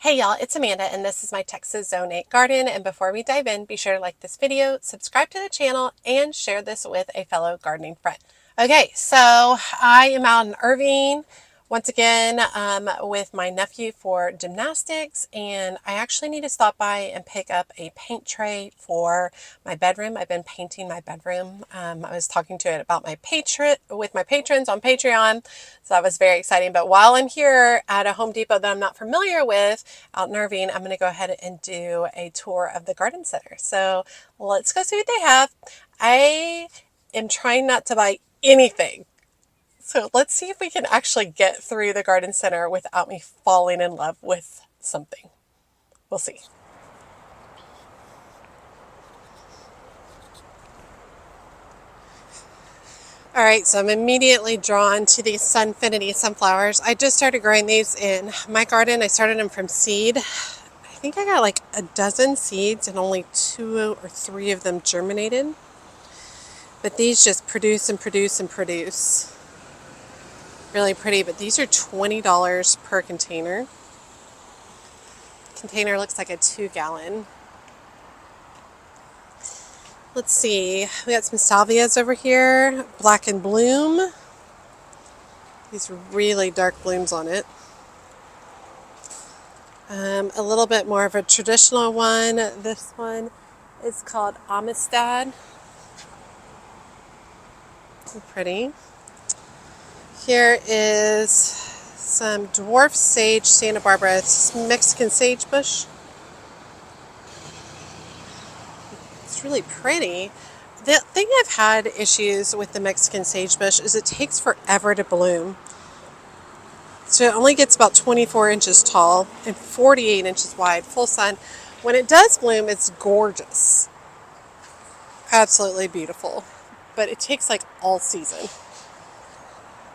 Hey y'all, it's Amanda and this is my Texas Zone 8 garden, and before we dive in, be sure to like this video, subscribe to the channel, and share this with a fellow gardening friend. Okay, so I am out in Irving once again with my nephew for gymnastics, and I actually need to stop by and pick up a paint tray for my bedroom. I've been painting my bedroom. I was talking to it about my with my patrons on Patreon, so that was very exciting. But while I'm here at a Home Depot that I'm not familiar with out in Irving, I'm going to go ahead and do a tour of the garden center. So let's go see what they have. I am trying not to buy anything. So let's see if we can actually get through the garden center without me falling in love with something. We'll see. All right, so I'm immediately drawn to these Sunfinity sunflowers. I just started growing these in my garden. I started them from seed. I think I got like a dozen seeds and only 2 or 3 of them germinated. But these just produce and produce and produce. Really pretty, but these are $20 per container. Container looks like a 2-gallon. Let's see, we got some salvias over here, black and bloom. These really dark blooms on it. A little bit more of a traditional one. This one is called Amistad. So pretty. Here is some dwarf sage Santa Barbara. It's Mexican sagebush. It's really pretty. The thing I've had issues with the Mexican sagebush is it takes forever to bloom. So it only gets about 24 inches tall and 48 inches wide, full sun. When it does bloom, it's gorgeous. Absolutely beautiful. But it takes like all season.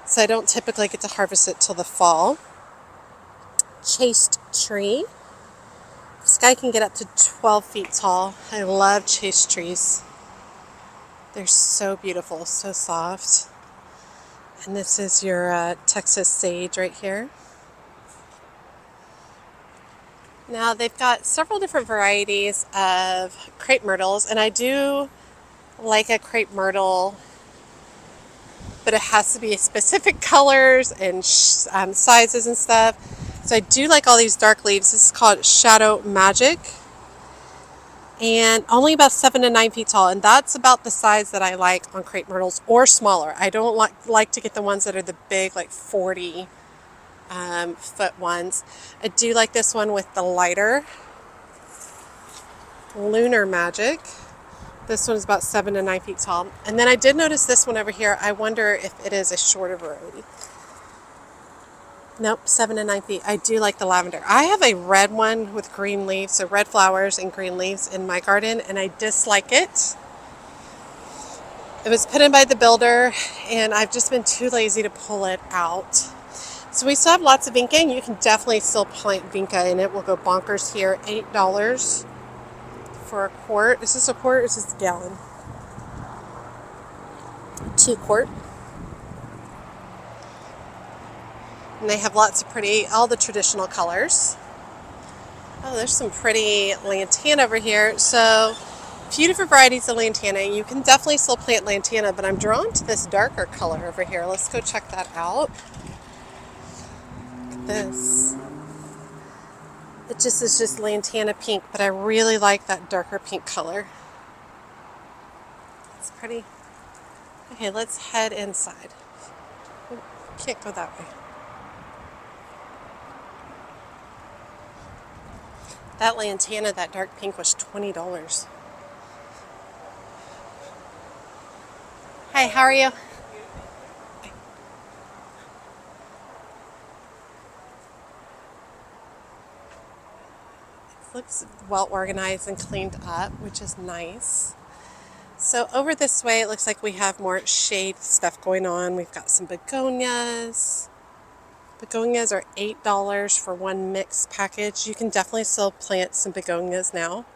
So I don't typically get to harvest it till the fall. Chased tree. This guy can get up to 12 feet tall. I love chased trees. They're so beautiful, so soft. And this is your Texas sage right here. Now they've got several different varieties of crepe myrtles, and I do like a crepe myrtle, but it has to be specific colors and sizes and stuff. So I do like all these dark leaves. This is called Shadow Magic, and only about 7 to 9 feet tall, and that's about the size that I like on crepe myrtles, or smaller. I don't like to get the ones that are the big, like 40 foot ones. I do like this one with the lighter Lunar Magic. This one's about 7 to 9 feet tall. And then I did notice this one over here. I wonder if it is a shorter variety. Nope, 7 to 9 feet. I do like the lavender. I have a red one with green leaves, so red flowers and green leaves in my garden, and I dislike it. It was put in by the builder, and I've just been too lazy to pull it out. So we still have lots of vinca, and you can definitely still plant vinca, and it will go bonkers here. $8 for a quart. Is this a quart or is this a gallon? 2 quart. And they have lots of pretty, all the traditional colors. Oh, there's some pretty lantana over here. So, a few different varieties of lantana. You can definitely still plant lantana, but I'm drawn to this darker color over here. Let's go check that out. Look at this. It just is just lantana pink, but I really like that darker pink color. It's pretty. Okay, let's head inside. Oh, can't go that way. That lantana, that dark pink, was $20. Hi, how are you? It looks well organized and cleaned up, which is nice. So over this way, it looks like we have more shade stuff going on. We've got some begonias. Begonias are $8 for one mix package. You can definitely still plant some begonias now,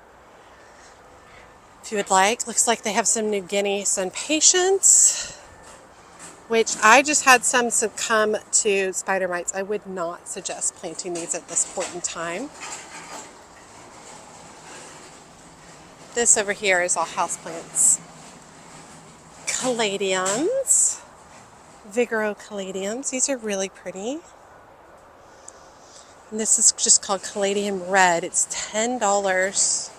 if you would like. Looks like they have some New Guinea sun patience. which I just had some succumb to spider mites. I would not suggest planting these at this point in time. This over here is all houseplants. Caladiums, Vigoro caladiums. These are really pretty. And this is just called Caladium Red. It's $10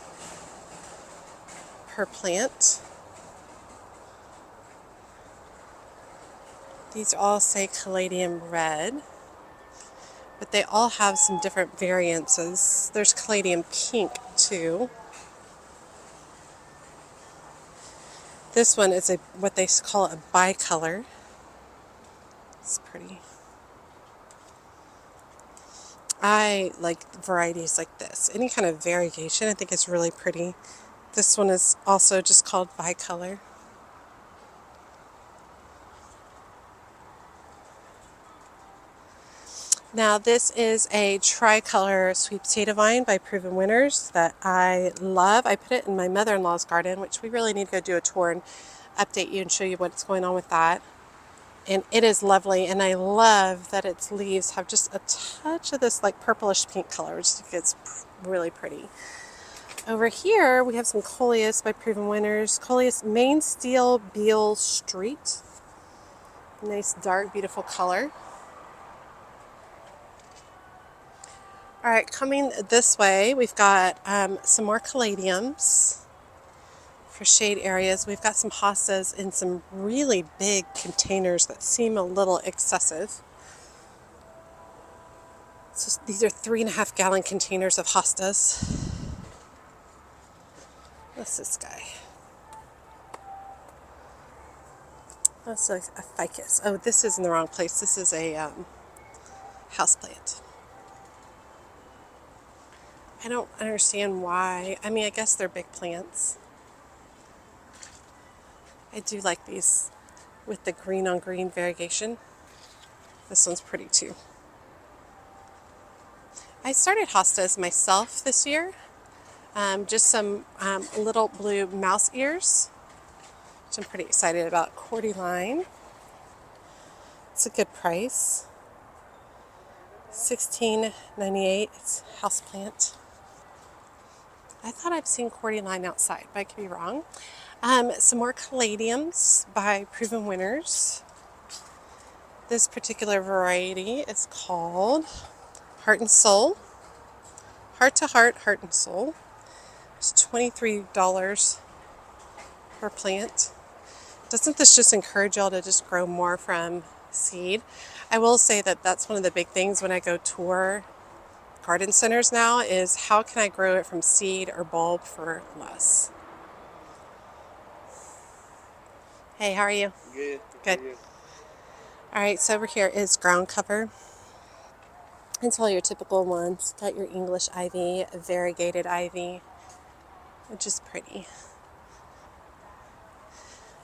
per plant. These all say Caladium Red, but they all have some different variances. There's Caladium Pink too. This one is what they call a bicolor. It's pretty. I like varieties like this. Any kind of variegation I think is really pretty. This one is also just called bicolor. Now this is a tricolor sweet potato vine by Proven Winners that I love. I put it in my mother-in-law's garden, which we really need to go do a tour and update you and show you what's going on with that. And it is lovely, and I love that its leaves have just a touch of this like purplish pink color, which gets really pretty. Over here we have some Coleus by Proven Winners. Coleus Main Steel Beale Street. Nice dark beautiful color. All right, coming this way, we've got some more caladiums for shade areas. We've got some hostas in some really big containers that seem a little excessive. So these are 3.5 gallon containers of hostas. What's this guy? That's a ficus. Oh, this is in the wrong place. This is a houseplant. I don't understand why. I mean, I guess they're big plants. I do like these with the green on green variegation. This one's pretty too. I started hostas myself this year. Just some little blue mouse ears, which I'm pretty excited about. Cordyline. It's a good price. $16.98. It's houseplant. I thought I've seen cordyline outside, but I could be wrong. Some more caladiums by Proven Winners. This particular variety is called Heart and Soul. Heart to Heart, Heart and Soul. It's $23 per plant. Doesn't this just encourage y'all to just grow more from seed? I will say that that's one of the big things when I go tour garden centers now is how can I grow it from seed or bulb for less? Hey, how are you? Good. Good. All right, so over here is ground cover. It's all your typical ones. Got your English ivy, variegated ivy, which is pretty.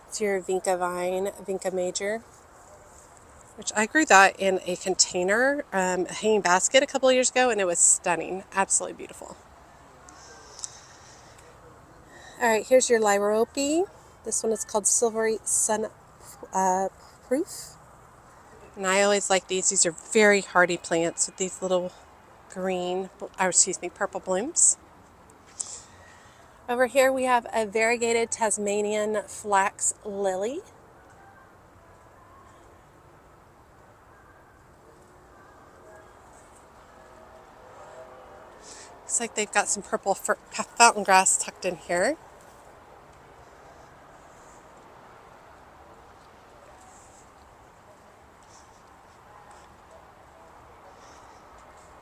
It's your Vinca vine, Vinca major, which I grew that in a container, a hanging basket a couple of years ago, and it was stunning. Absolutely beautiful. All right, here's your Lyrope. This one is called Silvery Sun Proof. And I always like these. These are very hardy plants with these little purple blooms. Over here we have a variegated Tasmanian flax lily. Looks like they've got some purple fountain grass tucked in here.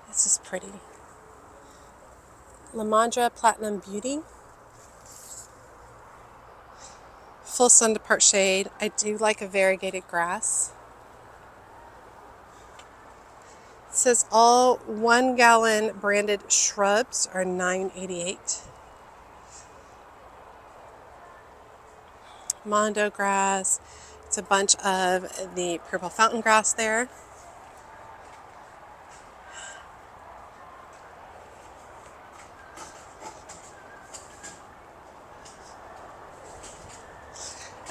This is pretty. Lamandra Platinum Beauty. Full sun to part shade. I do like a variegated grass. It says all 1 gallon branded shrubs are $9.88. Mondo grass. It's a bunch of the purple fountain grass there.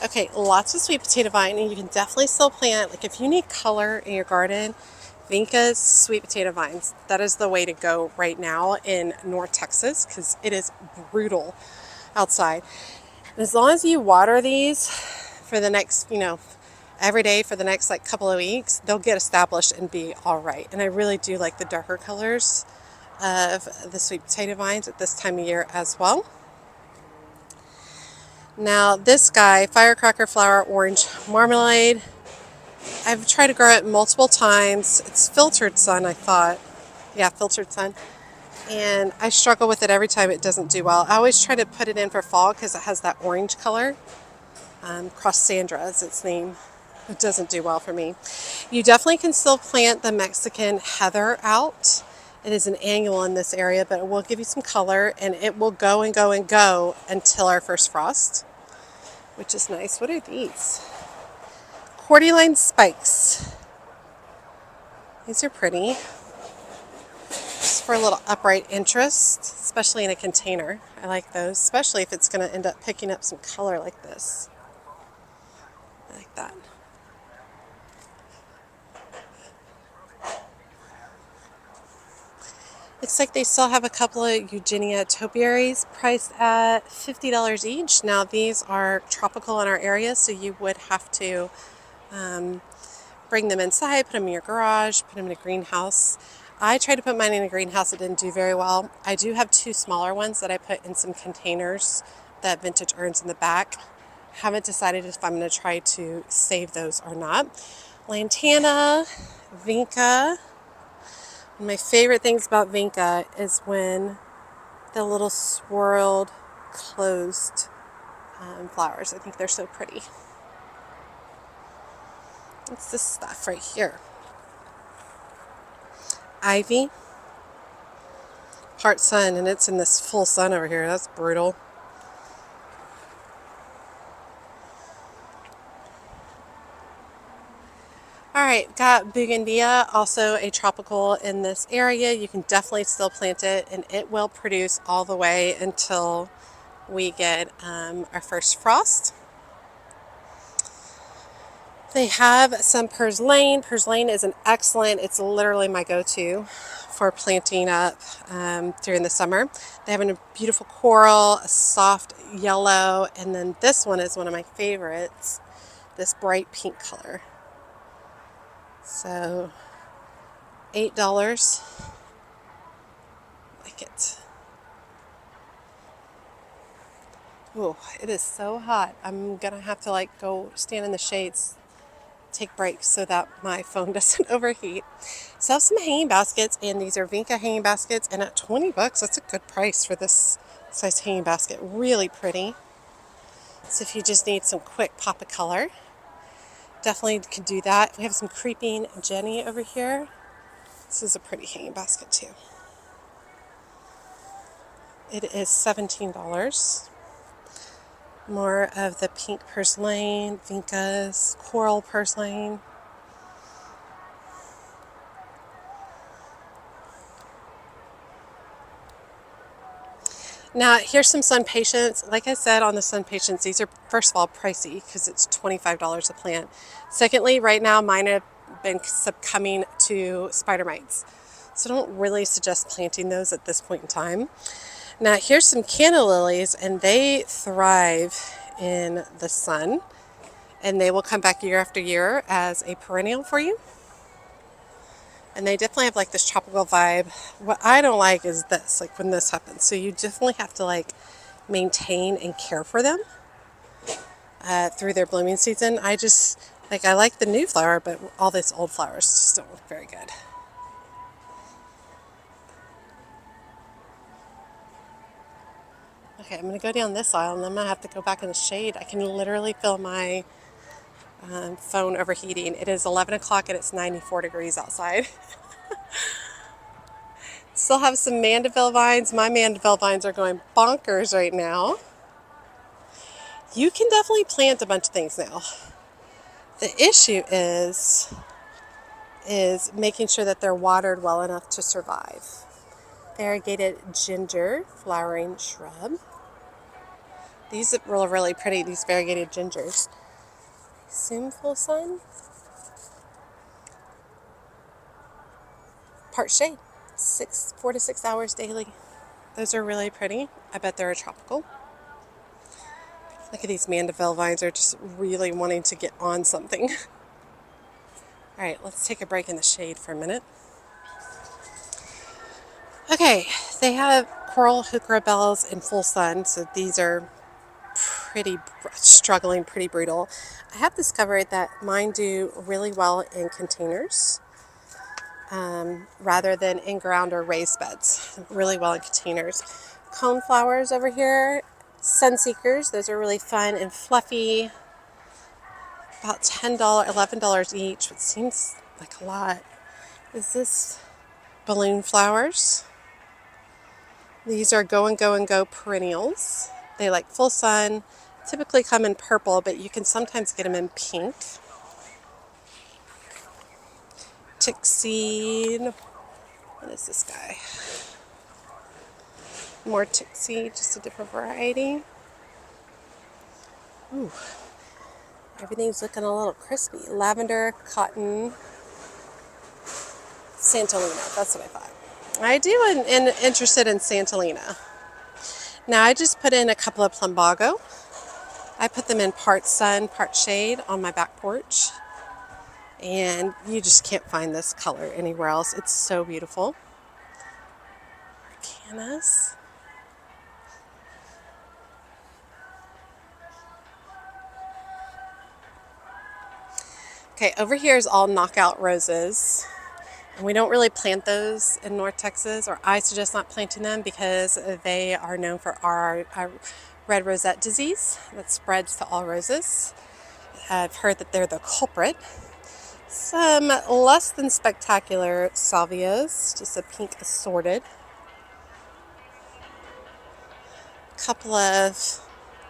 Okay, lots of sweet potato vine, and you can definitely still plant, like if you need color in your garden, Vinca's sweet potato vines, that is the way to go right now in North Texas because it is brutal outside. And as long as you water these for the next, every day for the next like couple of weeks, they'll get established and be all right. And I really do like the darker colors of the sweet potato vines at this time of year as well. Now this guy, firecracker flower orange marmalade, I've tried to grow it multiple times. It's filtered sun, I thought. Yeah, filtered sun. And I struggle with it every time. It doesn't do well. I always try to put it in for fall because it has that orange color. Crossandra is its name. It doesn't do well for me. You definitely can still plant the Mexican heather out. It is an annual in this area, but it will give you some color, and it will go and go and go until our first frost, which is nice. What are these? Cordyline spikes. These are pretty. Just for a little upright interest, especially in a container. I like those, especially if it's going to end up picking up some color like this. I like that. Looks like they still have a couple of Eugenia topiaries priced at $50 each. Now these are tropical in our area, so you would have to bring them inside, put them in your garage, put them in a greenhouse. I tried to put mine in a greenhouse. It didn't do very well. I do have two smaller ones that I put in some containers that Vintage Urns in the back. Haven't decided if I'm going to try to save those or not. Lantana, Vinca. One of my favorite things about Vinca is when the little swirled closed flowers. I think they're so pretty. What's this stuff right here? Ivy. Part sun, and it's in this full sun over here. That's brutal. Alright, got Bougainvillea, also a tropical in this area. You can definitely still plant it, and it will produce all the way until we get our first frost. They have some purslane. Purslane is an excellent, it's literally my go-to for planting up during the summer. They have a beautiful coral, a soft yellow, and then this one is one of my favorites, this bright pink color. So $8. Like it. Ooh, it is so hot. I'm gonna have to like go stand in the shades, take breaks so that my phone doesn't overheat. So I have some hanging baskets, and these are Vinca hanging baskets, and at $20, that's a good price for this size hanging basket. Really pretty. So if you just need some quick pop of color, definitely can do that. We have some creeping Jenny over here. This is a pretty hanging basket too. It is $17. More of the pink purslane, Vinca's coral purslane. Now, here's some sun patience. Like I said on the sun patience, these are, first of all, pricey because it's $25 a plant. Secondly, right now, mine have been succumbing to spider mites. So I don't really suggest planting those at this point in time. Now, here's some canna lilies, and they thrive in the sun. And they will come back year after year as a perennial for you. And they definitely have like this tropical vibe. What I don't like is this, like when this happens. So you definitely have to like maintain and care for them through their blooming season. I like the new flower, but all these old flowers just don't look very good. Okay, I'm going to go down this aisle, and then I'm going to have to go back in the shade. I can literally feel my phone overheating. It is 11 o'clock and it's 94 degrees outside. Still have some Mandeville vines. My Mandeville vines are going bonkers right now. You can definitely plant a bunch of things now. The issue is making sure that they're watered well enough to survive. Variegated ginger flowering shrub. These are really pretty, these variegated gingers. Soon full sun. Part shade. 4 to 6 hours daily. Those are really pretty. I bet they're a tropical. Look at these Mandeville vines. They're just really wanting to get on something. All right, let's take a break in the shade for a minute. Okay, they have coral heuchera bells in full sun, so these are pretty struggling, pretty brutal. I have discovered that mine do really well in containers rather than in ground or raised beds. Really well in containers. Cone flowers over here, sun seekers. Those are really fun and fluffy. About $10, $11 each, which seems like a lot. Is this balloon flowers? These are go and go and go perennials. They like full sun, typically come in purple, but you can sometimes get them in pink. Tickseed. What is this guy? More tickseed, just a different variety. Ooh, everything's looking a little crispy. Lavender, cotton, Santolina. That's what I thought. I do interested in Santolina. Now I just put in a couple of plumbago. I put them in part sun, part shade on my back porch. And you just can't find this color anywhere else. It's so beautiful. Arcanas. Okay, over here is all knockout roses. And we don't really plant those in North Texas, or I suggest not planting them because they are known for our red rosette disease that spreads to all roses. I've heard that they're the culprit. Some less than spectacular salvias, just a pink assorted. A couple of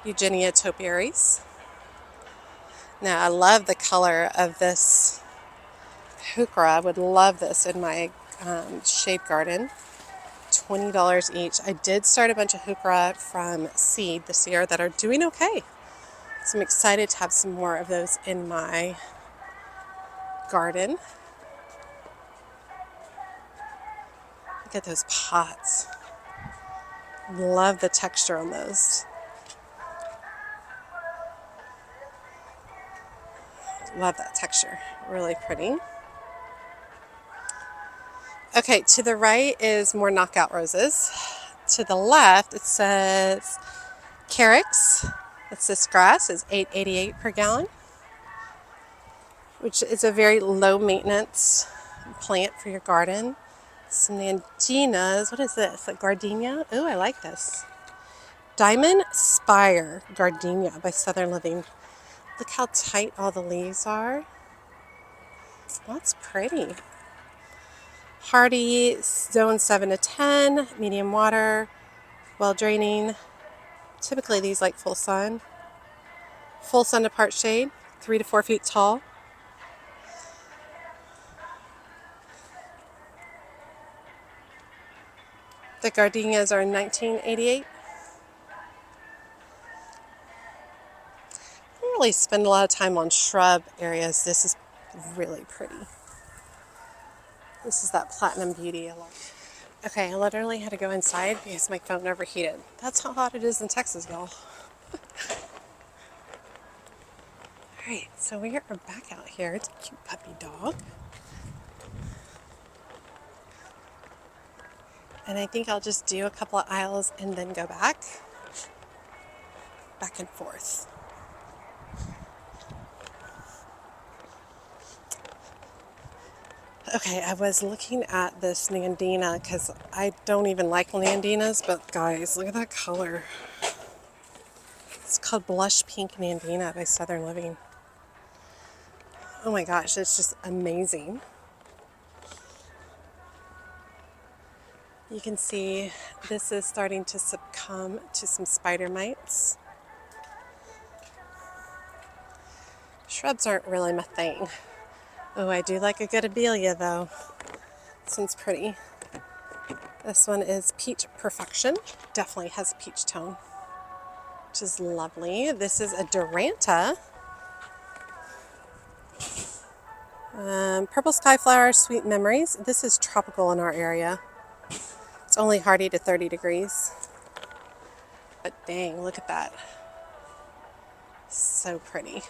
Eugenia topiaries. Now I love the color of this heuchera. I would love this in my shade garden. $20 each. I did start a bunch of heuchera from seed this year that are doing okay. So I'm excited to have some more of those in my garden. Look at those pots. Love the texture on those. Love that texture. Really pretty. Okay, to the right is more knockout roses. To the left, it says Carex. That's this grass. Is $8.88 per gallon, which is a very low maintenance plant for your garden. Some Nanginas. What is this? A gardenia? Oh, I like this. Diamond Spire Gardenia by Southern Living. Look how tight all the leaves are. That's pretty. Hardy, zone 7 to 10, medium water, well draining. Typically these like full sun. Full sun to part shade, 3 to 4 feet tall. The gardenias are $19.88. I don't really spend a lot of time on shrub areas. This is really pretty. This is that Platinum Beauty. Okay, I literally had to go inside because my phone overheated. That's how hot it is in Texas, y'all. Alright, so we are back out here. It's a cute puppy dog. And I think I'll just do a couple of aisles and then go back and forth. Okay, I was looking at this Nandina because I don't even like Nandinas, but guys, look at that color. It's called Blush Pink Nandina by Southern Living. Oh my gosh, it's just amazing. You can see this is starting to succumb to some spider mites. Shrubs aren't really my thing. Oh, I do like a good abelia though. This one's pretty. This one is Peach Perfection. Definitely has a peach tone. which is lovely. This is a Duranta. Purple Skyflower, Sweet Memories. This is tropical in our area. It's only hardy to 30 degrees. But dang, look at that. So pretty.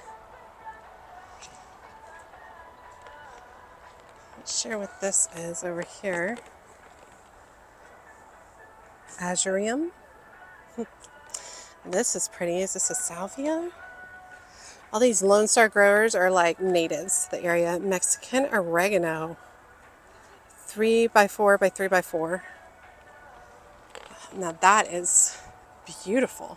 Let's share what this is over here. Azurium. This is pretty. Is this a salvia? All these Lone Star growers are like natives to the area. Mexican oregano. 3 by 4 by 3 by 4. Now that is beautiful.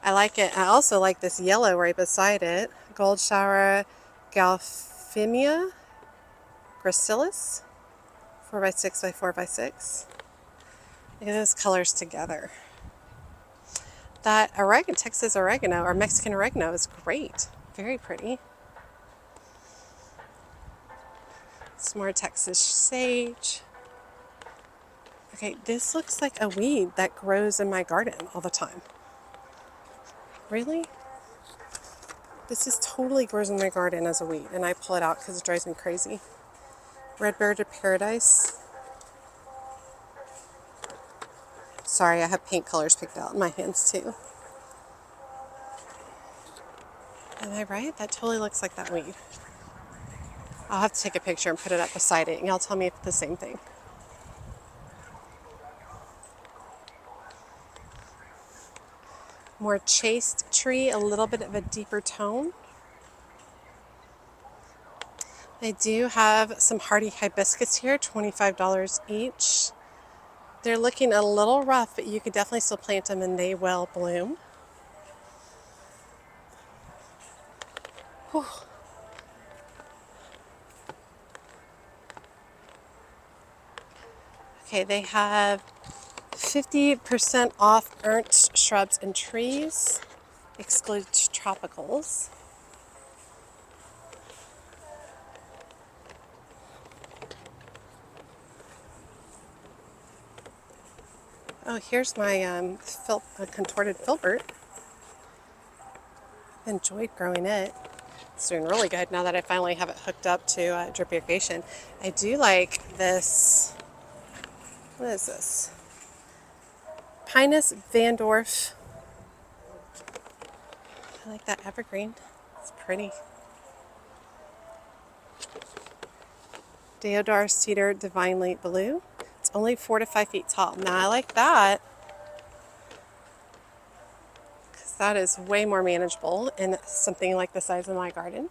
I like it. I also like this yellow right beside it. Gold shower Galphimia gracilis. 4 by 6 by 4 by 6. Look at those colors together. That Texas oregano or Mexican oregano is great. Very pretty. Some more Texas sage. Okay, this looks like a weed that grows in my garden all the time. Really? This is totally grows in my garden as a weed, and I pull it out because it drives me crazy. Red Bird of Paradise. Sorry, I have paint colors picked out in my hands too. Am I right? That totally looks like that weed. I'll have to take a picture and put it up beside it, and y'all tell me if it's the same thing. More chaste tree, a little bit of a deeper tone. I do have some hardy hibiscus here, $25 each. They're looking a little rough, but you could definitely still plant them and they will bloom. Whew. Okay, they have 50% off Ernst Shrubs and Trees, excludes tropicals. Oh, here's my contorted filbert. I've enjoyed growing it. It's doing really good now that I finally have it hooked up to drip irrigation. I do like this. What is this? Pinus Van Dorf. I like that evergreen. It's pretty. Deodar Cedar Divine Light Blue. It's only 4 to 5 feet tall. Now I like that because that is way more manageable in something like the size of my garden.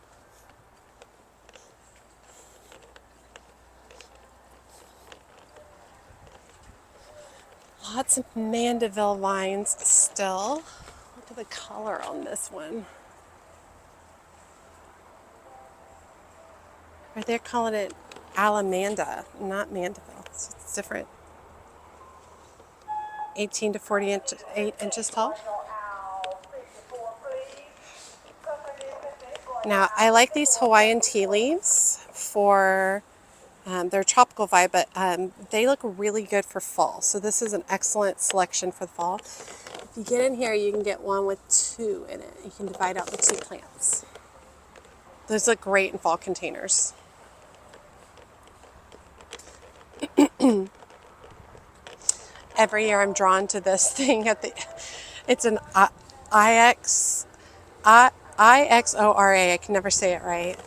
Lots of Mandeville vines still. Look at the color on this one. Or they're calling it Alamanda, not Mandeville. So it's different. 18 to 48 inches tall. Now, I like these Hawaiian tea leaves for their tropical vibe, but they look really good for fall. So this is an excellent selection for the fall. If you get in here, you can get one with 2 in it. You can divide out the 2 plants. Those look great in fall containers. Every year I'm drawn to this thing it's an IXORA. I can never say it right.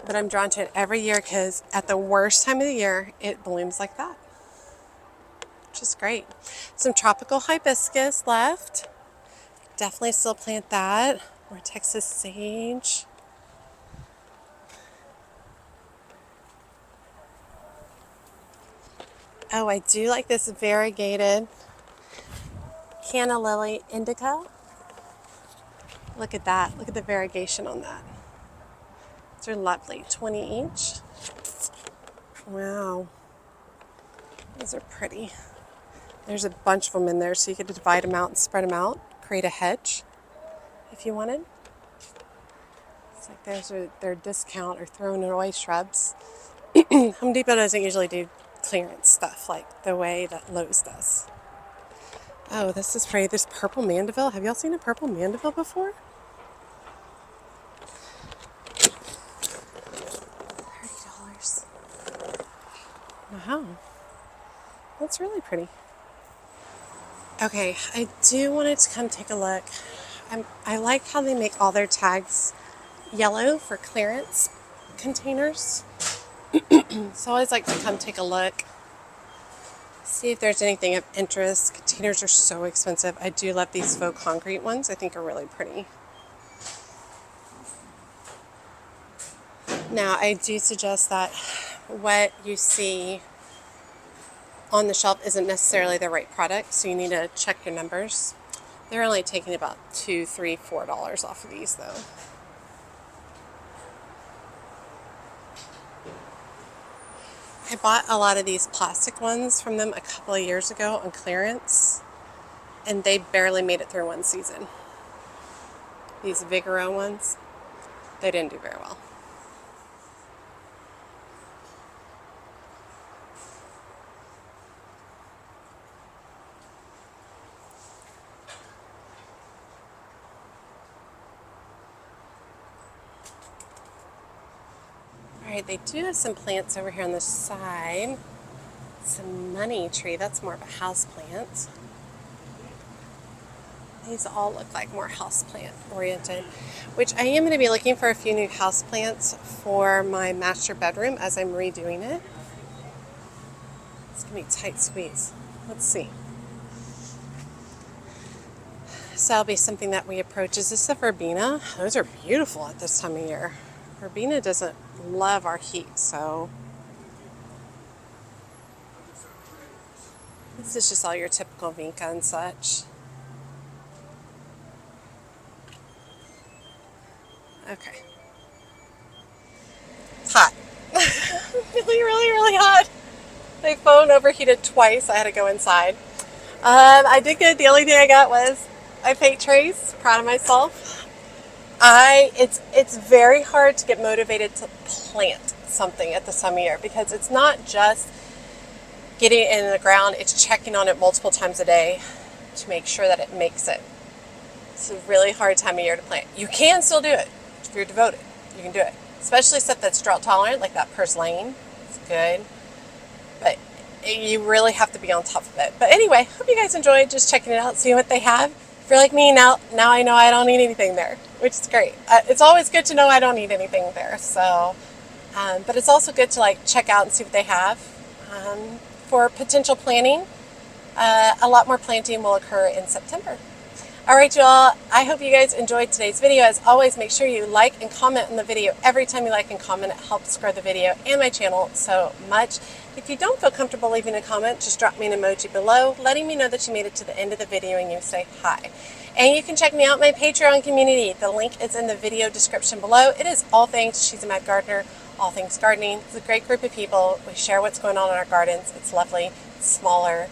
But I'm drawn to it every year because at the worst time of the year, it blooms like that. Which is great. Some tropical hibiscus left. Definitely still plant that. More Texas sage. Oh, I do like this variegated canna lily indica. Look at that. Look at the variegation on that. These are lovely. 20 each. Wow. These are pretty. There's a bunch of them in there, so you could divide them out and spread them out. Create a hedge if you wanted. It's like those are their discount or thrown away shrubs. Home Depot doesn't usually do clearance stuff like the way that Lowe's does. Oh, this is pretty. This purple mandeville. Have y'all seen a purple mandeville before? $30. Wow. That's really pretty. Okay, I do want to come take a look. I like how they make all their tags yellow for clearance containers. So I always like to come take a look, see if there's anything of interest. Containers are so expensive. I do love these faux concrete ones. I think are really pretty. Now, I do suggest that what you see on the shelf isn't necessarily the right product, so you need to check your numbers. They're only taking about $2, $3, $4 off of these, though. I bought a lot of these plastic ones from them a couple of years ago on clearance, and they barely made it through one season. These Vigoro ones, they didn't do very well. Alright, they do have some plants over here on the side. Some money tree, that's more of a house plant. These all look like more houseplant oriented, which I am going to be looking for a few new houseplants for my master bedroom as I'm redoing it. It's going to be a tight squeeze. Let's see. So that'll be something that we approach. Is this a verbena? Those are beautiful at this time of year. Verbena doesn't love our heat, so this is just all your typical vinca and such. Okay. It's hot. Really, really, really hot. My phone overheated twice. I had to go inside. I did good. The only thing I got was my fake trays. Proud of myself. It's very hard to get motivated to plant something at this time of year because it's not just getting it in the ground. It's checking on it multiple times a day to make sure that it makes it. It's a really hard time of year to plant. You can still do it if you're devoted. You can do it, especially stuff that's drought tolerant, like that purslane. It's good, but you really have to be on top of it. But anyway, hope you guys enjoyed just checking it out, seeing what they have. If you're like me, now I know I don't need anything there, which is great. It's always good to know I don't need anything there. So, but it's also good to like check out and see what they have for potential planting. A lot more planting will occur in September. All right, y'all. I hope you guys enjoyed today's video. As always, make sure you like and comment on the video. Every time you like and comment, it helps grow the video and my channel so much. If you don't feel comfortable leaving a comment, just drop me an emoji below, letting me know that you made it to the end of the video and you say hi. And you can check me out my Patreon community. The link is in the video description below. It is all things She's a Mad Gardener, all things gardening. It's a great group of people. We share what's going on in our gardens. It's lovely. It's smaller.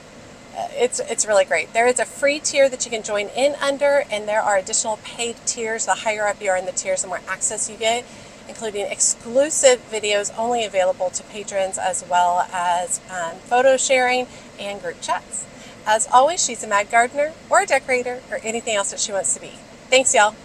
It's really great. There is a free tier that you can join in under, and there are additional paid tiers. The higher up you are in the tiers, the more access you get, including exclusive videos only available to patrons, as well as photo sharing and group chats. As always, she's a mad gardener or a decorator or anything else that she wants to be. Thanks, y'all.